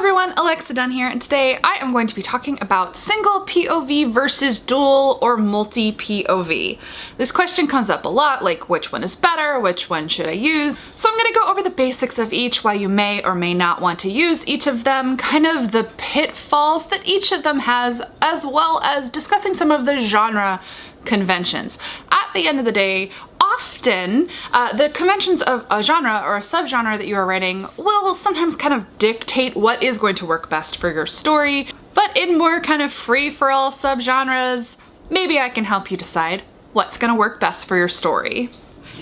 everyone, Alexa Donne here, and today I am going to be talking about single POV versus dual or multi-POV. This question comes up a lot, like which one is better, which one should I use? So I'm going to go over the basics of each, why you may or may not want to use each of them, kind of the pitfalls that each of them has, as well as discussing some of the genre conventions. At the end of the day, often the conventions of a genre or a subgenre that you are writing will sometimes kind of dictate what is going to work best for your story, but in more kind of free-for-all subgenres, maybe I can help you decide what's going to work best for your story.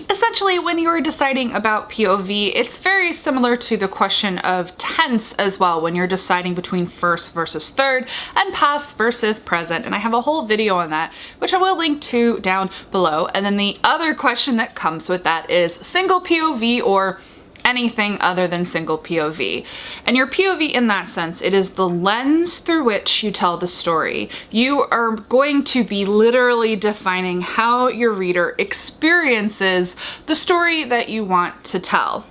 Essentially, when you are deciding about POV, it's very similar to the question of tense as well, when you're deciding between first versus third and past versus present, and I have a whole video on that, which I will link to down below. And then the other question that comes with that is single POV or anything other than single POV. And your POV in that sense, it is the lens through which you tell the story. You are going to be literally defining how your reader experiences the story that you want to tell.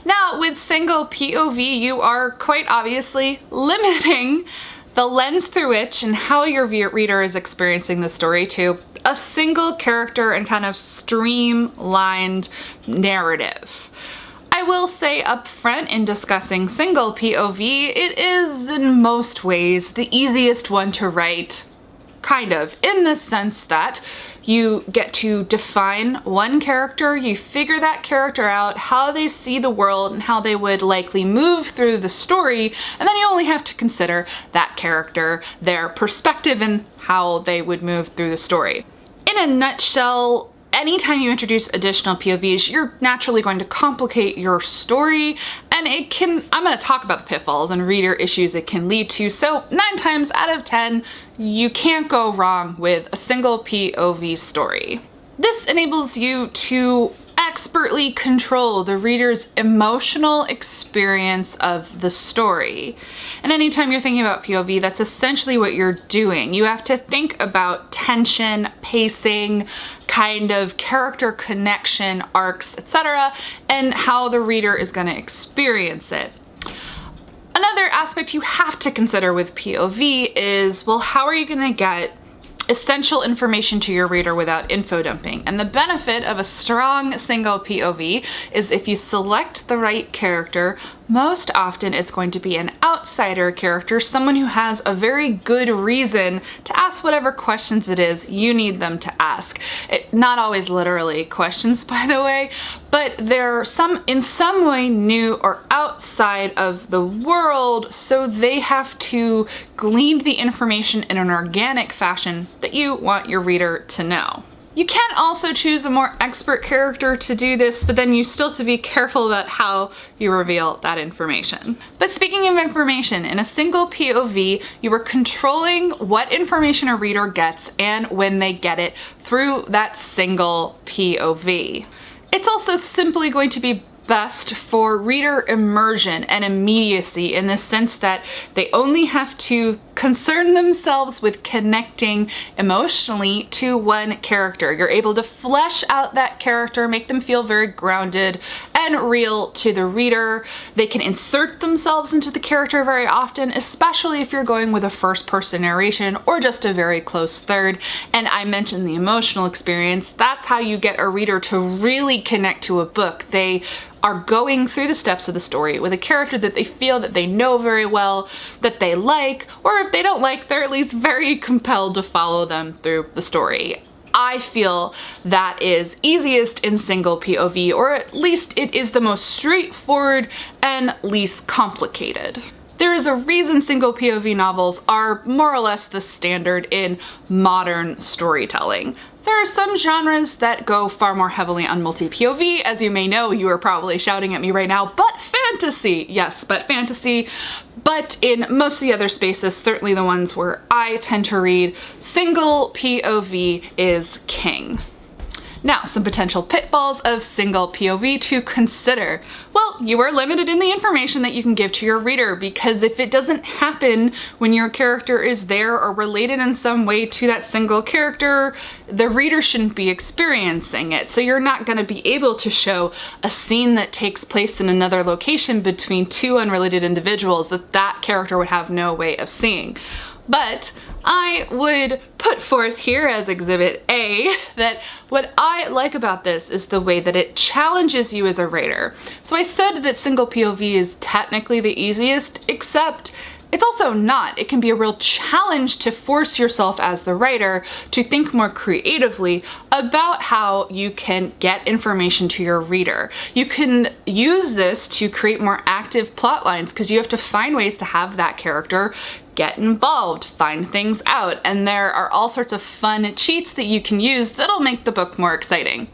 Now, with single POV, you are quite obviously limiting the lens through which and how your reader is experiencing the story to a single character and kind of streamlined narrative. I will say up front in discussing single POV, it is in most ways the easiest one to write, kind of, in the sense that you get to define one character, you figure that character out, how they see the world and how they would likely move through the story, and then you only have to consider that character, their perspective, and how they would move through the story. In a nutshell, anytime you introduce additional POVs, you're naturally going to complicate your story, and I'm going to talk about the pitfalls and reader issues it can lead to, so 9 times out of 10, you can't go wrong with a single POV story. This enables you to expertly control the reader's emotional experience of the story. And anytime you're thinking about POV, that's essentially what you're doing. You have to think about tension, pacing, kind of character connection, arcs, etc., and how the reader is going to experience it. Another aspect you have to consider with POV is, well, how are you going to get essential information to your reader without info dumping? And the benefit of a strong single POV is if you select the right character, most often it's going to be an outsider character, someone who has a very good reason to ask whatever questions it is you need them to ask. Not always literally questions, by the way, but they're in some way new or outside of the world, so they have to glean the information in an organic fashion that you want your reader to know. You can also choose a more expert character to do this, but then you still have to be careful about how you reveal that information. But speaking of information, in a single POV, you are controlling what information a reader gets and when they get it through that single POV. It's also simply going to be best for reader immersion and immediacy in the sense that they only have to concern themselves with connecting emotionally to one character. You're able to flesh out that character, make them feel very grounded and real to the reader. They can insert themselves into the character very often, especially if you're going with a first-person narration or just a very close third. And I mentioned the emotional experience. That's how you get a reader to really connect to a book. They are going through the steps of the story with a character that they feel that they know very well, that they like, or if they don't like, they're at least very compelled to follow them through the story. I feel that is easiest in single POV, or at least it is the most straightforward and least complicated. There is a reason single POV novels are more or less the standard in modern storytelling. There are some genres that go far more heavily on multi-POV. As you may know, you are probably shouting at me right now, but fantasy! Yes, but fantasy. But in most of the other spaces, certainly the ones where I tend to read, single POV is king. Now, some potential pitfalls of single POV to consider. Well, you are limited in the information that you can give to your reader, because if it doesn't happen when your character is there or related in some way to that single character, the reader shouldn't be experiencing it. So you're not going to be able to show a scene that takes place in another location between two unrelated individuals that character would have no way of seeing. But I would put forth here as Exhibit A that what I like about this is the way that it challenges you as a writer. So I said that single POV is technically the easiest, except it's also not. It can be a real challenge to force yourself as the writer to think more creatively about how you can get information to your reader. You can use this to create more active plot lines, because you have to find ways to have that character get involved, find things out, and there are all sorts of fun cheats that you can use that'll make the book more exciting.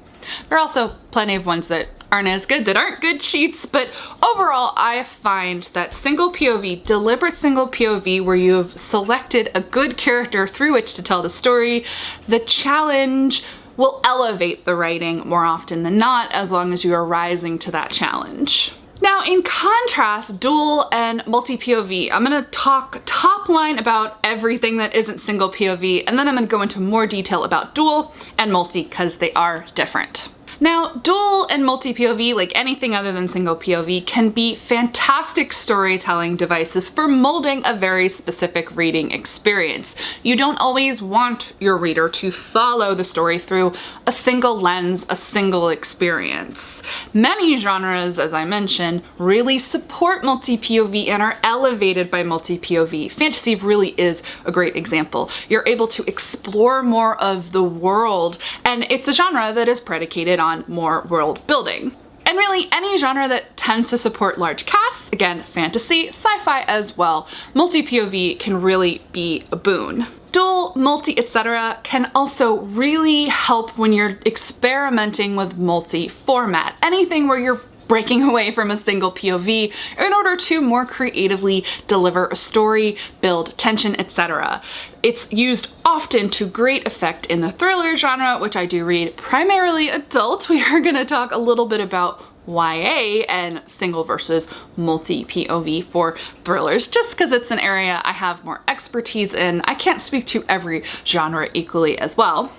There are also plenty of ones that aren't as good, that aren't good cheats, but overall I find that single POV, deliberate single POV where you have selected a good character through which to tell the story, the challenge will elevate the writing more often than not, as long as you are rising to that challenge. Now, in contrast, dual and multi-POV, I'm gonna talk top line about everything that isn't single POV, and then I'm gonna go into more detail about dual and multi, because they are different. Now, dual and multi-POV, like anything other than single POV, can be fantastic storytelling devices for molding a very specific reading experience. You don't always want your reader to follow the story through a single lens, a single experience. Many genres, as I mentioned, really support multi-POV and are elevated by multi-POV. Fantasy really is a great example. You're able to explore more of the world, and it's a genre that is predicated on more world building. And really any genre that tends to support large casts, again, fantasy, sci-fi as well, multi-POV can really be a boon. Dual, multi, etc. can also really help when you're experimenting with multi-format. Anything where you're breaking away from a single POV in order to more creatively deliver a story, build tension, etc. It's used often to great effect in the thriller genre, which I do read primarily adult. We are going to talk a little bit about YA and single versus multi-POV for thrillers, just because it's an area I have more expertise in. I can't speak to every genre equally as well,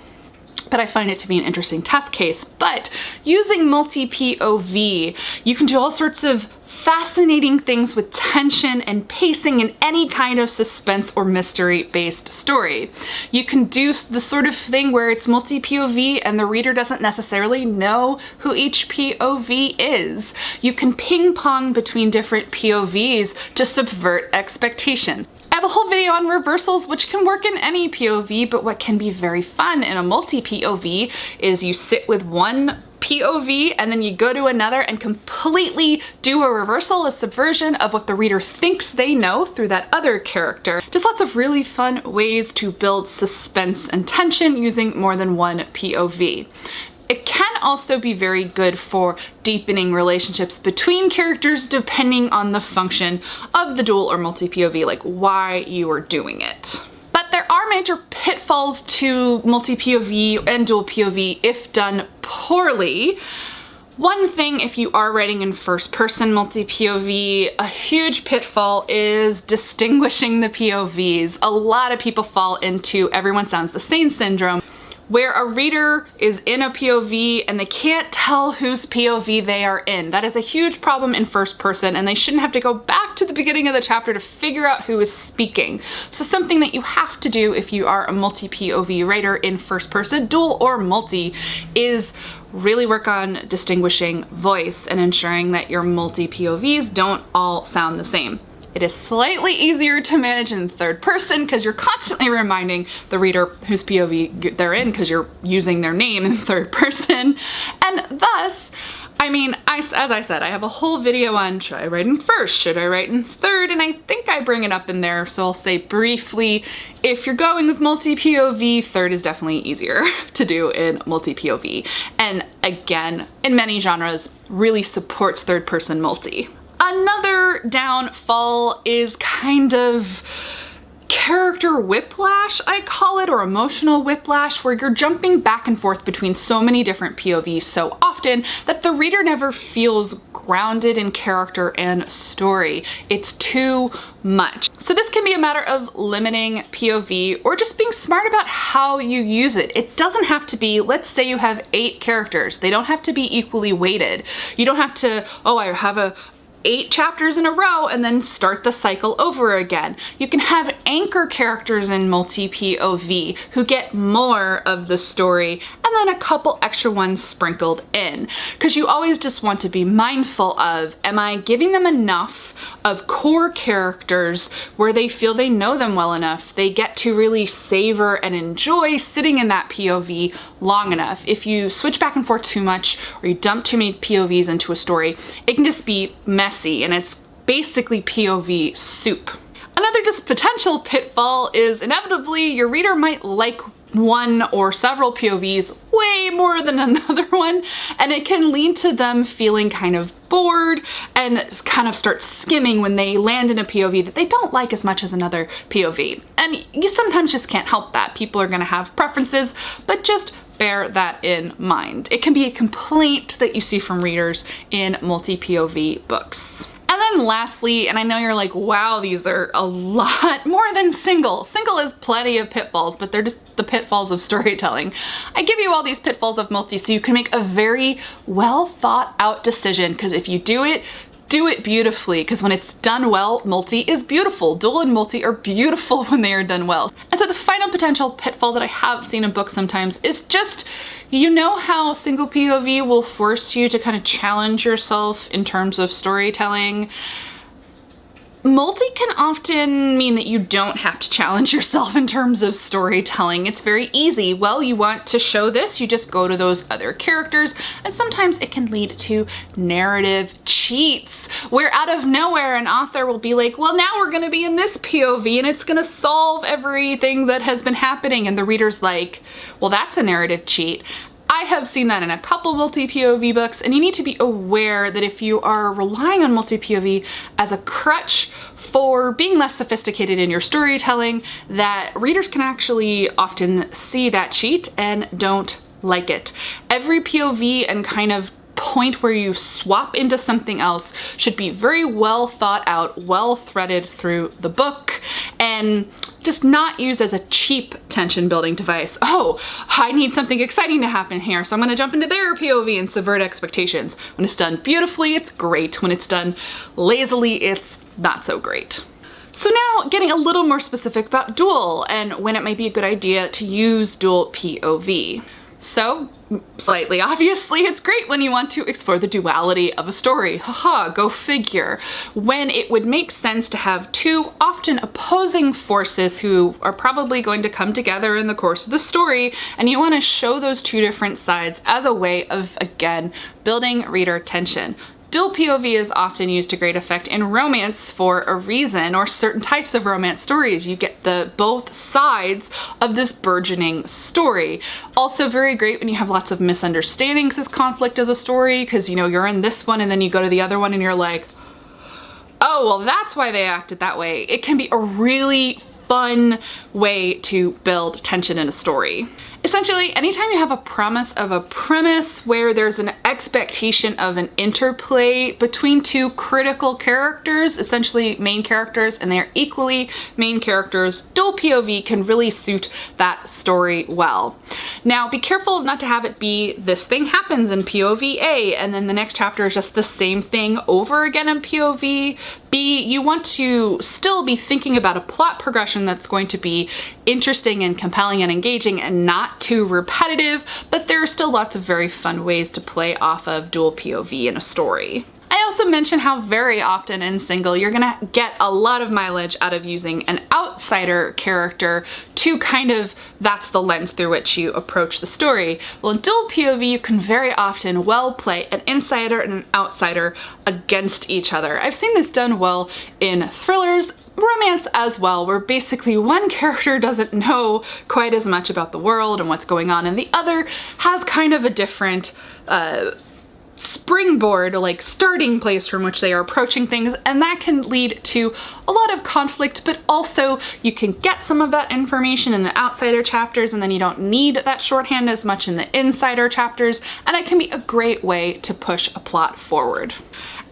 but I find it to be an interesting test case. But using multi-POV, you can do all sorts of fascinating things with tension and pacing in any kind of suspense or mystery-based story. You can do the sort of thing where it's multi-POV and the reader doesn't necessarily know who each POV is. You can ping-pong between different POVs to subvert expectations. I have a whole video on reversals, which can work in any POV, but what can be very fun in a multi-POV is you sit with one POV and then you go to another and completely do a reversal, a subversion of what the reader thinks they know through that other character. Just lots of really fun ways to build suspense and tension using more than one POV. It can also be very good for deepening relationships between characters depending on the function of the dual or multi-POV, like why you are doing it. But there are major pitfalls to multi-POV and dual POV if done poorly. One thing, if you are writing in first person multi-POV, a huge pitfall is distinguishing the POVs. A lot of people fall into everyone sounds the same syndrome, where a reader is in a POV and they can't tell whose POV they are in. That is a huge problem in first person, and they shouldn't have to go back to the beginning of the chapter to figure out who is speaking. So something that you have to do if you are a multi-POV writer in first person, dual or multi, is really work on distinguishing voice and ensuring that your multi-POVs don't all sound the same. It is slightly easier to manage in third person because you're constantly reminding the reader whose POV they're in because you're using their name in third person. And thus, I mean, as I said, I have a whole video on should I write in first, should I write in third, and I think I bring it up in there, so I'll say briefly, if you're going with multi-POV, third is definitely easier to do in multi-POV. And again, in many genres, really supports third person multi. Another downfall is kind of character whiplash, I call it, or emotional whiplash, where you're jumping back and forth between so many different POVs so often that the reader never feels grounded in character and story. It's too much. So this can be a matter of limiting POV or just being smart about how you use it. It doesn't have to be, let's say you have 8 characters. They don't have to be equally weighted. You don't have to, oh, I have 8 chapters in a row and then start the cycle over again. You can have anchor characters in multi-POV who get more of the story and then a couple extra ones sprinkled in. Because you always just want to be mindful of, am I giving them enough of core characters where they feel they know them well enough, they get to really savor and enjoy sitting in that POV long enough. If you switch back and forth too much or you dump too many POVs into a story, it can just be messy and it's basically POV soup. Another just potential pitfall is inevitably your reader might like one or several POVs way more than another one, and it can lead to them feeling kind of bored and kind of start skimming when they land in a POV that they don't like as much as another POV. And you sometimes just can't help that. People are gonna have preferences, but just bear that in mind. It can be a complaint that you see from readers in multi-POV books. And then lastly, and I know you're like, wow, these are a lot more than single. Single is plenty of pitfalls, but they're just the pitfalls of storytelling. I give you all these pitfalls of multi so you can make a very well thought out decision, because if you do it beautifully, because when it's done well, multi is beautiful. Dual and multi are beautiful when they are done well. And so the final potential pitfall that I have seen in books sometimes is just, you know how single POV will force you to kind of challenge yourself in terms of storytelling? Multi can often mean that you don't have to challenge yourself in terms of storytelling. It's very easy. Well, you want to show this, you just go to those other characters, and sometimes it can lead to narrative cheats, where out of nowhere an author will be like, well, now we're gonna be in this POV and it's gonna solve everything that has been happening, and the reader's like, well, that's a narrative cheat. I have seen that in a couple multi-POV books, and you need to be aware that if you are relying on multi-POV as a crutch for being less sophisticated in your storytelling, that readers can actually often see that cheat and don't like it. Every POV and kind of point where you swap into something else should be very well thought out, well threaded through the book, and just not used as a cheap tension building device. Oh, I need something exciting to happen here, so I'm gonna jump into their POV and subvert expectations. When it's done beautifully, it's great. When it's done lazily, it's not so great. So now getting a little more specific about dual and when it might be a good idea to use dual POV. So, slightly obviously, it's great when you want to explore the duality of a story. Haha, go figure. When it would make sense to have 2 often opposing forces who are probably going to come together in the course of the story, and you want to show those 2 different sides as a way of, again, building reader tension. Dual POV is often used to great effect in romance for a reason, or certain types of romance stories. You get the both sides of this burgeoning story. Also very great when you have lots of misunderstandings as conflict as a story, because you know you're in this one and then you go to the other one and you're like, oh, well, that's why they acted that way. It can be a really fun way to build tension in a story. Essentially, anytime you have a promise of a premise where there's an expectation of an interplay between 2 critical characters, essentially main characters, and they're equally main characters, dual POV can really suit that story well. Now, be careful not to have it be this thing happens in POV A, and then the next chapter is just the same thing over again in POV B. You want to still be thinking about a plot progression that's going to be interesting and compelling and engaging and not too repetitive, but there are still lots of very fun ways to play off of dual POV in a story. I also mentioned how very often in single you're gonna get a lot of mileage out of using an outsider character to kind of, that's the lens through which you approach the story. Well, in dual POV you can very often well play an insider and an outsider against each other. I've seen this done well in thrillers, romance as well, where basically one character doesn't know quite as much about the world and what's going on, and the other has kind of a different springboard, like starting place from which they are approaching things, and that can lead to a lot of conflict, but also you can get some of that information in the outsider chapters and then you don't need that shorthand as much in the insider chapters, and it can be a great way to push a plot forward.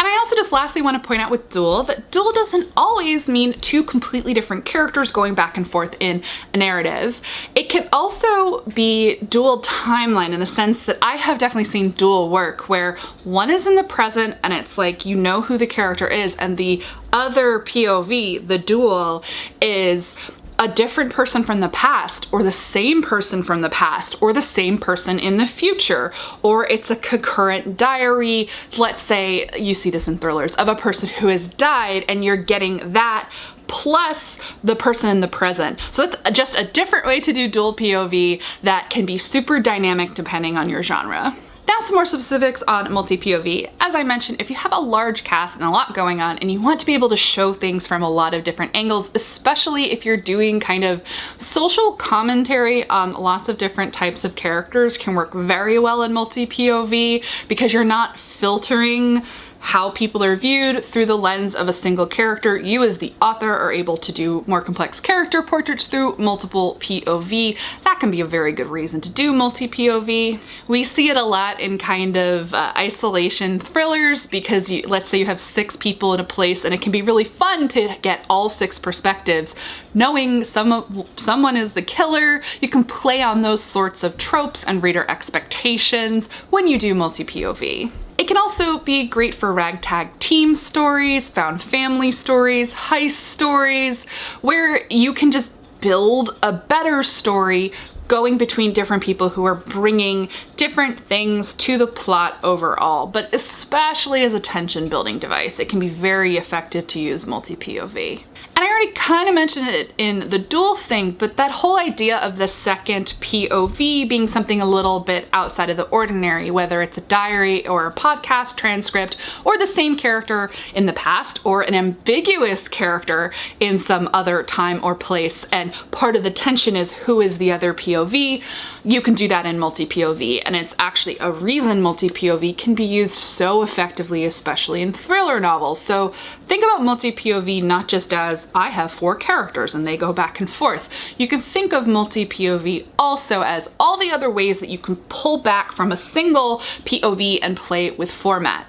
And I also just lastly want to point out with dual that dual doesn't always mean two completely different characters going back and forth in a narrative. It can also be dual timeline in the sense that I have definitely seen dual work where one is in the present and it's like you know who the character is, and the other POV, the dual, is a different person from the past, or the same person from the past, or the same person in the future, or it's a concurrent diary. Let's say you see this in thrillers of a person who has died and you're getting that plus the person in the present. So that's just a different way to do dual POV that can be super dynamic depending on your genre. Now some more specifics on multi-POV. As I mentioned, if you have a large cast and a lot going on and you want to be able to show things from a lot of different angles, especially if you're doing kind of social commentary on lots of different types of characters, can work very well in multi-POV because you're not filtering how people are viewed through the lens of a single character. You as the author are able to do more complex character portraits through multiple POV. That can be a very good reason to do multi-POV. We see it a lot in kind of isolation thrillers because let's say you have 6 people in a place and it can be really fun to get all 6 perspectives. Knowing someone is the killer, you can play on those sorts of tropes and reader expectations when you do multi-POV. It can also be great for ragtag team stories, found family stories, heist stories, where you can just build a better story going between different people who are bringing different things to the plot overall. But especially as a tension building device, it can be very effective to use multi-POV. And I already kind of mentioned it in the dual thing, but that whole idea of the second POV being something a little bit outside of the ordinary, whether it's a diary or a podcast transcript, or the same character in the past, or an ambiguous character in some other time or place, and part of the tension is who is the other POV, you can do that in multi-POV, and it's actually a reason multi-POV can be used so effectively, especially in thriller novels. So think about multi-POV not just as I have 4 characters and they go back and forth. You can think of multi-POV also as all the other ways that you can pull back from a single POV and play with format.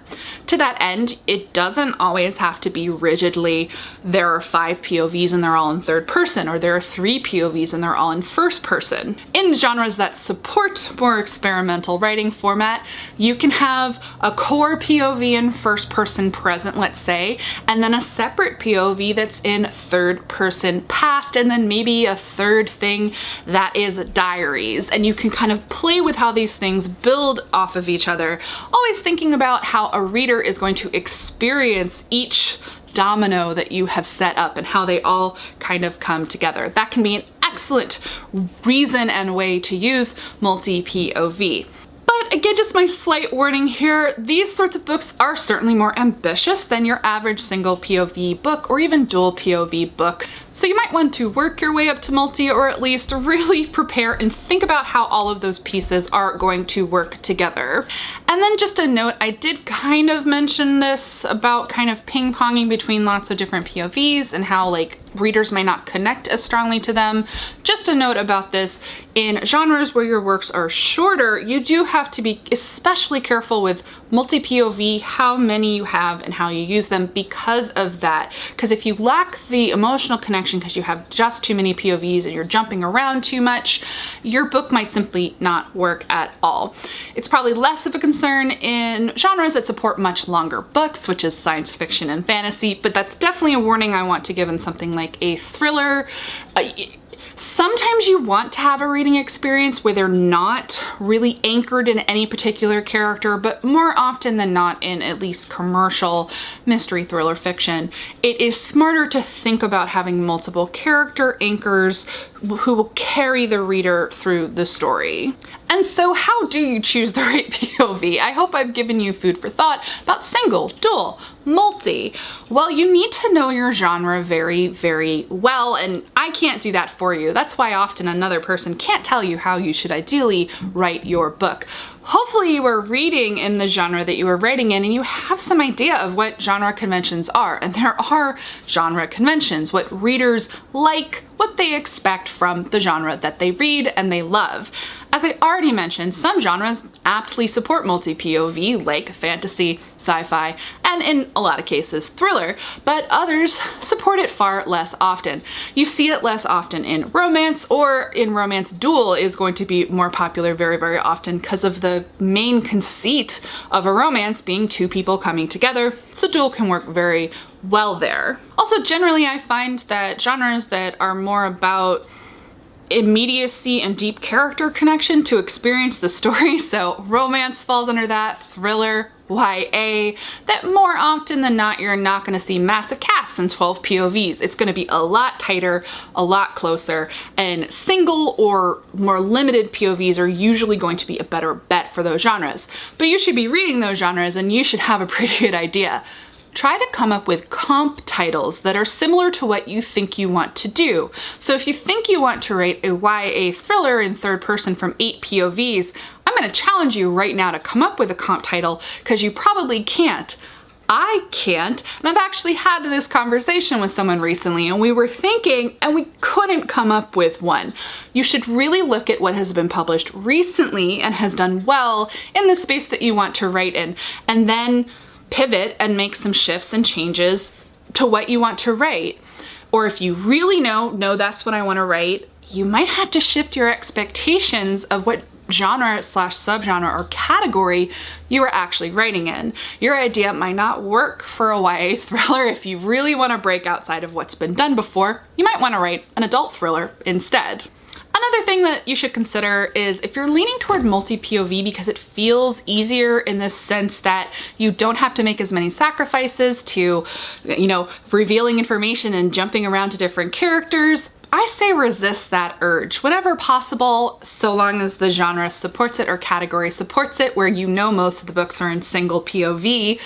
To that end, it doesn't always have to be rigidly there are 5 POVs and they're all in third person, or there are 3 POVs and they're all in first person. In genres that support more experimental writing format, you can have a core POV in first person present, let's say, and then a separate POV that's in third person past, and then maybe a third thing that is diaries. And you can kind of play with how these things build off of each other, always thinking about how a reader is going to experience each domino that you have set up and how they all kind of come together. That can be an excellent reason and way to use multi-POV. But again, just my slight warning here, these sorts of books are certainly more ambitious than your average single POV book or even dual POV book. So you might want to work your way up to multi, or at least really prepare and think about how all of those pieces are going to work together. And then just a note, I did kind of mention this about kind of ping-ponging between lots of different POVs and how like readers may not connect as strongly to them. Just a note about this, in genres where your works are shorter, you do have to be especially careful with multi-POV, how many you have and how you use them because of that. Because if you lack the emotional connection because you have just too many POVs and you're jumping around too much, your book might simply not work at all. It's probably less of a concern in genres that support much longer books, which is science fiction and fantasy, but that's definitely a warning I want to give in something like a thriller. Sometimes you want to have a reading experience where they're not really anchored in any particular character, but more often than not in at least commercial mystery thriller fiction, it is smarter to think about having multiple character anchors who will carry the reader through the story. And so how do you choose the right POV? I hope I've given you food for thought about single, dual, multi. Well, you need to know your genre very, very well, and I can't do that for you. That's why often another person can't tell you how you should ideally write your book. Hopefully you were reading in the genre that you were writing in and you have some idea of what genre conventions are. And there are genre conventions, what readers like, what they expect from the genre that they read and they love. As I already mentioned, some genres aptly support multi-POV, like fantasy, sci-fi, and in a lot of cases thriller, but others support it far less often. You see it less often in romance, or in romance dual is going to be more popular very, very often because of the main conceit of a romance being two people coming together, so dual can work very well there. Also, generally I find that genres that are more about immediacy and deep character connection to experience the story, so romance falls under that, thriller, YA, that more often than not you're not going to see massive casts and 12 POVs. It's going to be a lot tighter, a lot closer, and single or more limited POVs are usually going to be a better bet for those genres. But you should be reading those genres and you should have a pretty good idea. Try to come up with comp titles that are similar to what you think you want to do. So if you think you want to write a YA thriller in third person from 8 POVs, I'm going to challenge you right now to come up with a comp title because you probably can't. I can't, and I've actually had this conversation with someone recently and we were thinking and we couldn't come up with one. You should really look at what has been published recently and has done well in the space that you want to write in, and then pivot and make some shifts and changes to what you want to write. Or if you really know that's what I want to write, you might have to shift your expectations of what genre slash subgenre or category you are actually writing in. Your idea might not work for a YA thriller. If you really want to break outside of what's been done before, you might want to write an adult thriller instead. Another thing that you should consider is if you're leaning toward multi-POV because it feels easier in the sense that you don't have to make as many sacrifices to, revealing information and jumping around to different characters, I say resist that urge whenever possible, so long as the genre supports it or category supports it, where you know most of the books are in single POV.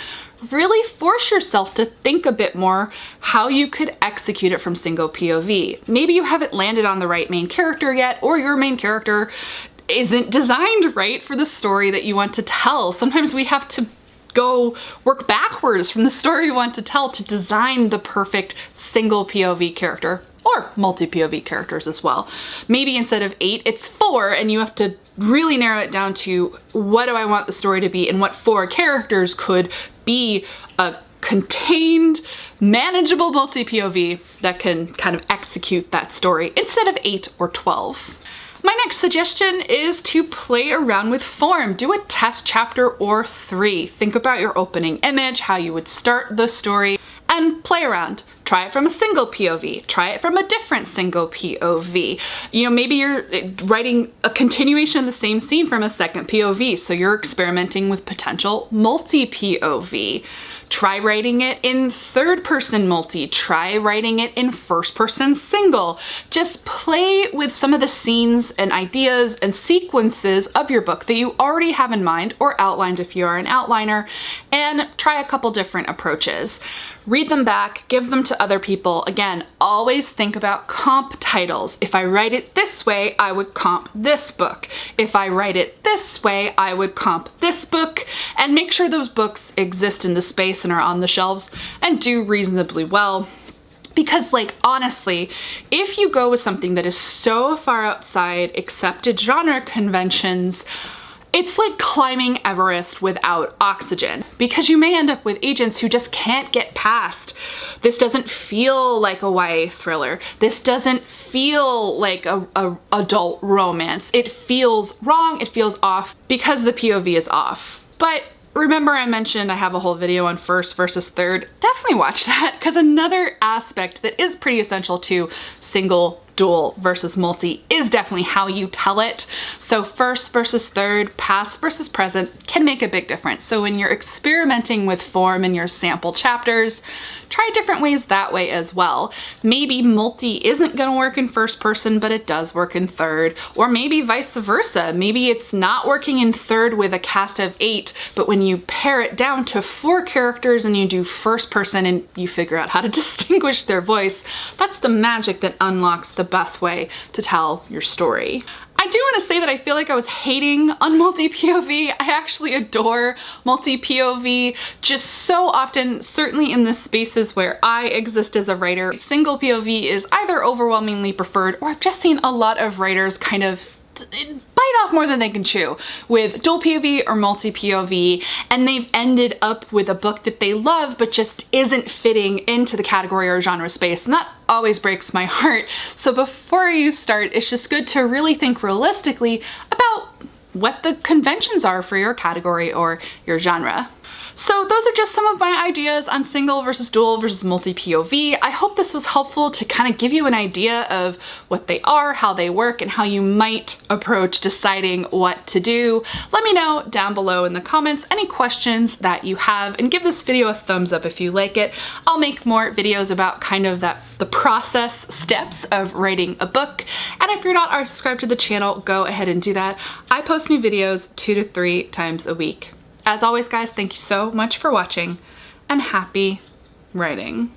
Really force yourself to think a bit more how you could execute it from single POV. Maybe you haven't landed on the right main character yet, or your main character isn't designed right for the story that you want to tell. Sometimes we have to go work backwards from the story we want to tell to design the perfect single POV character, or multi-POV characters as well. Maybe instead of 8, it's 4, and you have to really narrow it down to what do I want the story to be and what 4 characters could be a contained, manageable multi-POV that can kind of execute that story instead of 8 or 12. My next suggestion is to play around with form. Do a test chapter or 3. Think about your opening image, how you would start the story, and play around. Try it from a single POV. Try it from a different single POV. Maybe you're writing a continuation of the same scene from a second POV, so you're experimenting with potential multi-POV. Try writing it in third person multi. Try writing it in first person single. Just play with some of the scenes and ideas and sequences of your book that you already have in mind or outlined if you are an outliner, and try a couple different approaches. Read them back, give them to other people. Again, always think about comp titles. If I write it this way, I would comp this book. If I write it this way, I would comp this book, and make sure those books exist in the space and are on the shelves and do reasonably well. Because honestly, if you go with something that is so far outside accepted genre conventions, it's like climbing Everest without oxygen, because you may end up with agents who just can't get past. This doesn't feel like a YA thriller. This doesn't feel like a adult romance. It feels wrong, it feels off because the POV is off. But remember I mentioned I have a whole video on first versus third. Definitely watch that, because another aspect that is pretty essential to single dual versus multi is definitely how you tell it. So first versus third, past versus present can make a big difference. So when you're experimenting with form in your sample chapters, try different ways that way as well. Maybe multi isn't gonna work in first person, but it does work in third, or maybe vice versa. Maybe it's not working in third with a cast of 8, but when you pare it down to 4 characters and you do first person and you figure out how to distinguish their voice, that's the magic that unlocks the best way to tell your story. I do want to say that I feel like I was hating on multi-POV. I actually adore multi-POV just so often, certainly in the spaces where I exist as a writer. Single POV is either overwhelmingly preferred, or I've just seen a lot of writers kind of bite off more than they can chew with dual POV or multi-POV, and they've ended up with a book that they love but just isn't fitting into the category or genre space, and that always breaks my heart. So before you start, it's just good to really think realistically about what the conventions are for your category or your genre. So those are just some of my ideas on single versus dual versus multi-POV. I hope this was helpful to kind of give you an idea of what they are, how they work, and how you might approach deciding what to do. Let me know down below in the comments any questions that you have, and give this video a thumbs up if you like it. I'll make more videos about kind of the process steps of writing a book. And if you're not already subscribed to the channel, go ahead and do that. I post new videos 2 to 3 times a week. As always, guys, thank you so much for watching, and happy writing.